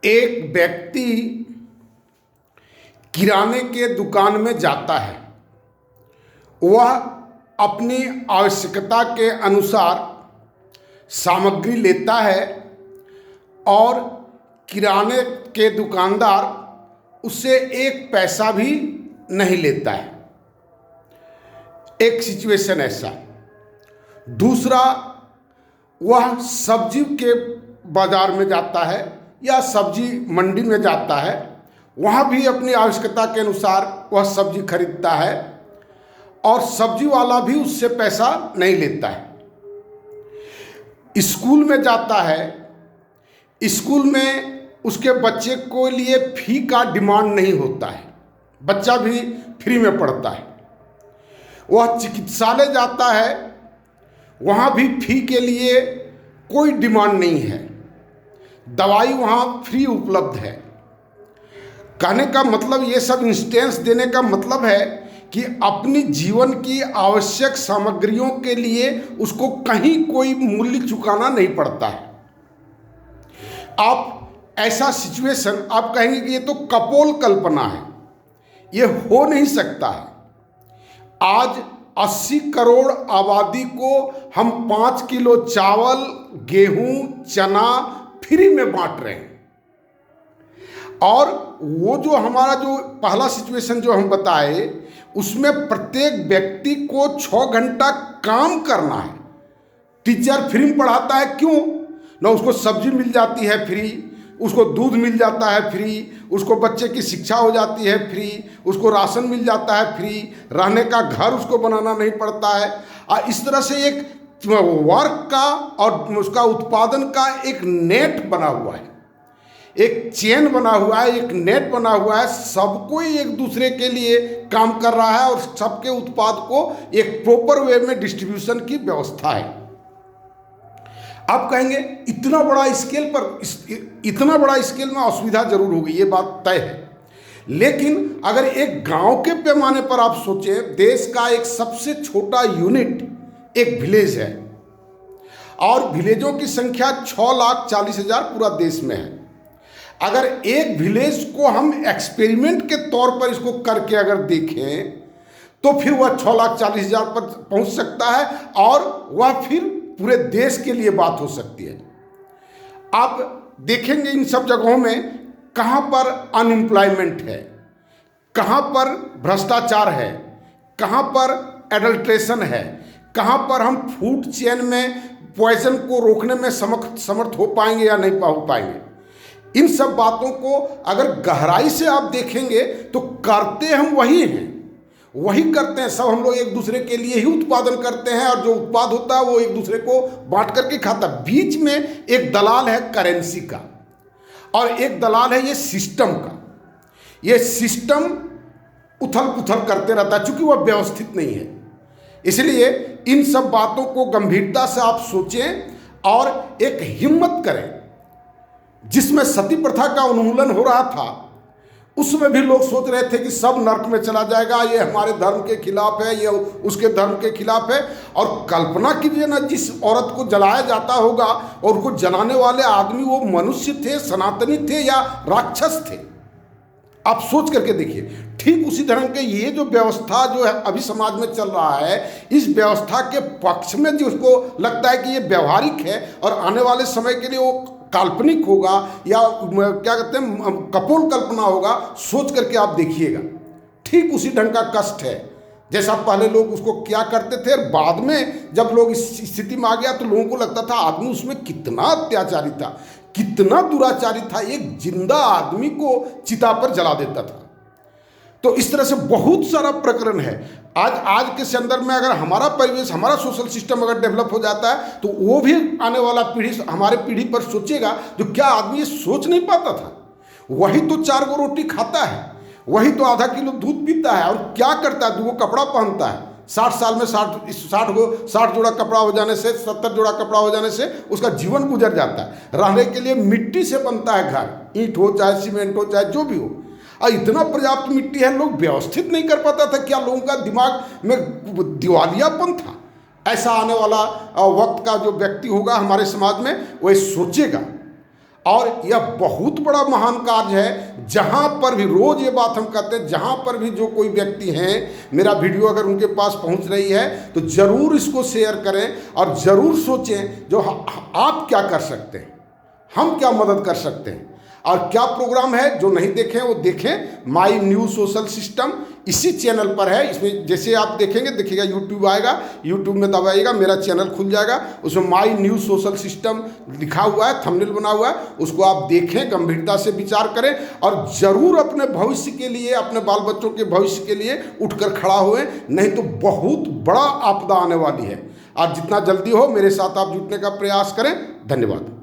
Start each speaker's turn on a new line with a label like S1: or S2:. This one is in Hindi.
S1: एक व्यक्ति किराने के दुकान में जाता है। वह अपनी आवश्यकता के अनुसार सामग्री लेता है और किराने के दुकानदार उससे एक पैसा भी नहीं लेता है। एक सिचुएशन ऐसा। दूसरा, वह सब्जी के बाजार में जाता है या सब्जी मंडी में जाता है। वहाँ भी अपनी आवश्यकता के अनुसार वह सब्जी खरीदता है और सब्जी वाला भी उससे पैसा नहीं लेता है। स्कूल में जाता है। स्कूल में उसके बच्चे को लिए फी का डिमांड नहीं होता है, बच्चा भी फ्री में पढ़ता है। वह चिकित्सालय जाता है, वहाँ भी फी के लिए कोई डिमांड नहीं है, दवाई वहाँ फ्री उपलब्ध है। कहने का मतलब, ये सब इंस्टेंस देने का मतलब है कि अपनी जीवन की आवश्यक सामग्रियों के लिए उसको कहीं कोई मूल्य चुकाना नहीं पड़ता है। आप ऐसा सिचुएशन आप कहेंगे कि ये तो कपोल कल्पना है, ये हो नहीं सकता है। आज 80 करोड़ आबादी को हम 5 किलो चावल, गेहूं, चना फ्री में बांट रहे हैं। और वो जो हमारा जो पहला सिचुएशन जो हम बताए, उसमें प्रत्येक व्यक्ति को 6 घंटा काम करना है। टीचर फ्री में पढ़ाता है, क्यों ना? उसको सब्जी मिल जाती है फ्री, उसको दूध मिल जाता है फ्री, उसको बच्चे की शिक्षा हो जाती है फ्री, उसको राशन मिल जाता है फ्री, रहने का घर उसको बनाना नहीं पड़ता है। और इस तरह से एक वर्क का और उसका उत्पादन का एक नेट बना हुआ है, एक चेन बना हुआ है, एक नेट बना हुआ है। सबको एक दूसरे के लिए काम कर रहा है और सबके उत्पाद को एक प्रॉपर वे में डिस्ट्रीब्यूशन की व्यवस्था है। आप कहेंगे इतना बड़ा स्केल पर, इतना बड़ा स्केल में असुविधा जरूर होगी, ये बात तय है। लेकिन अगर एक गांव के पैमाने पर आप सोचें, देश का एक सबसे छोटा यूनिट एक विलेज है और विलेजों की संख्या 6,40,000 पूरा देश में है। अगर एक विलेज को हम एक्सपेरिमेंट के तौर पर इसको करके अगर देखें तो फिर वह 6,40,000 पर पहुंच सकता है और वह फिर पूरे देश के लिए बात हो सकती है। आप देखेंगे इन सब जगहों में कहाँ पर अनएम्प्लॉयमेंट है, कहाँ पर भ्रष्टाचार है, कहाँ पर एडल्ट्रेशन है, कहाँ पर हम फूड चेन में पॉइजन को रोकने में समर्थ हो पाएंगे या नहीं हो पाएंगे। इन सब बातों को अगर गहराई से आप देखेंगे तो करते हम वही हैं, वही करते हैं। सब हम लोग एक दूसरे के लिए ही उत्पादन करते हैं और जो उत्पाद होता है वो एक दूसरे को बांट करके खाता है। बीच में एक दलाल है करेंसी का और एक दलाल है ये सिस्टम का। ये सिस्टम उथल पुथल करते रहता है चूंकि वह व्यवस्थित नहीं है। इसलिए इन सब बातों को गंभीरता से आप सोचें और एक हिम्मत करें। जिसमें सती प्रथा का उन्मूलन हो रहा था, उसमें भी लोग सोच रहे थे कि सब नर्क में चला जाएगा, ये हमारे धर्म के खिलाफ है, ये उसके धर्म के खिलाफ है। और कल्पना कीजिए ना, जिस औरत को जलाया जाता होगा और उसको जलाने वाले आदमी वो मनुष्य थे, सनातनी थे या राक्षस थे। आप सोच करके देखिए। ठीक उसी तरह के ये जो व्यवस्था जो है अभी समाज में चल रहा है, इस व्यवस्था के पक्ष में जो उसको लगता है कि ये व्यवहारिक है और आने वाले समय के लिए वो काल्पनिक होगा या क्या कहते हैं कपोल कल्पना होगा, सोच करके आप देखिएगा। ठीक उसी ढंग का कष्ट है जैसा पहले लोग उसको क्या करते थे। बाद में जब लोग इस स्थिति में आ गया तो लोगों को लगता था आदमी उसमें कितना अत्याचारी था, कितना दुराचारी था, एक जिंदा आदमी को चिता पर जला देता था। तो इस तरह से बहुत सारा प्रकरण है। आज के संदर्भ में अगर हमारा परिवेश, हमारा सोशल सिस्टम अगर डेवलप हो जाता है तो वो भी आने वाला पीढ़ी, हमारे पीढ़ी पर सोचेगा जो क्या आदमी ये सोच नहीं पाता था। वही तो 4 गो रोटी खाता है, वही तो आधा किलो दूध पीता है और क्या करता है, 2 कपड़ा पहनता है। 60 साल में 60 जोड़ा कपड़ा हो जाने से, 70 जोड़ा कपड़ा हो जाने से उसका जीवन गुजर जाता है। रहने के लिए मिट्टी से बनता है घर, ईंट हो चाहे सीमेंट हो चाहे जो भी हो। और इतना पर्याप्त मिट्टी है, लोग व्यवस्थित नहीं कर पाता था। क्या लोगों का दिमाग में दिवालियापन था? ऐसा आने वाला वक्त का जो व्यक्ति होगा हमारे समाज में वह सोचेगा और यह बहुत बड़ा महान कार्य है। जहाँ पर भी, रोज़ ये बात हम कहते हैं, जहाँ पर भी जो कोई व्यक्ति हैं, मेरा वीडियो अगर उनके पास पहुँच रही है तो ज़रूर इसको शेयर करें और ज़रूर सोचें जो आप क्या कर सकते हैं, हम क्या मदद कर सकते हैं और क्या प्रोग्राम है। जो नहीं देखें वो देखें। माई न्यू सोशल सिस्टम इसी चैनल पर है। इसमें जैसे आप देखेंगे, देखिएगा यूट्यूब आएगा, यूट्यूब में दबाइएगा, मेरा चैनल खुल जाएगा, उसमें माई न्यू सोशल सिस्टम लिखा हुआ है, थंबनेल बना हुआ है, उसको आप देखें, गंभीरता से विचार करें और ज़रूर अपने भविष्य के लिए, अपने बाल बच्चों के भविष्य के लिए उठकर खड़ा हुए, नहीं तो बहुत बड़ा आपदा आने वाली है। और जितना जल्दी हो मेरे साथ आप जुटने का प्रयास करें। धन्यवाद।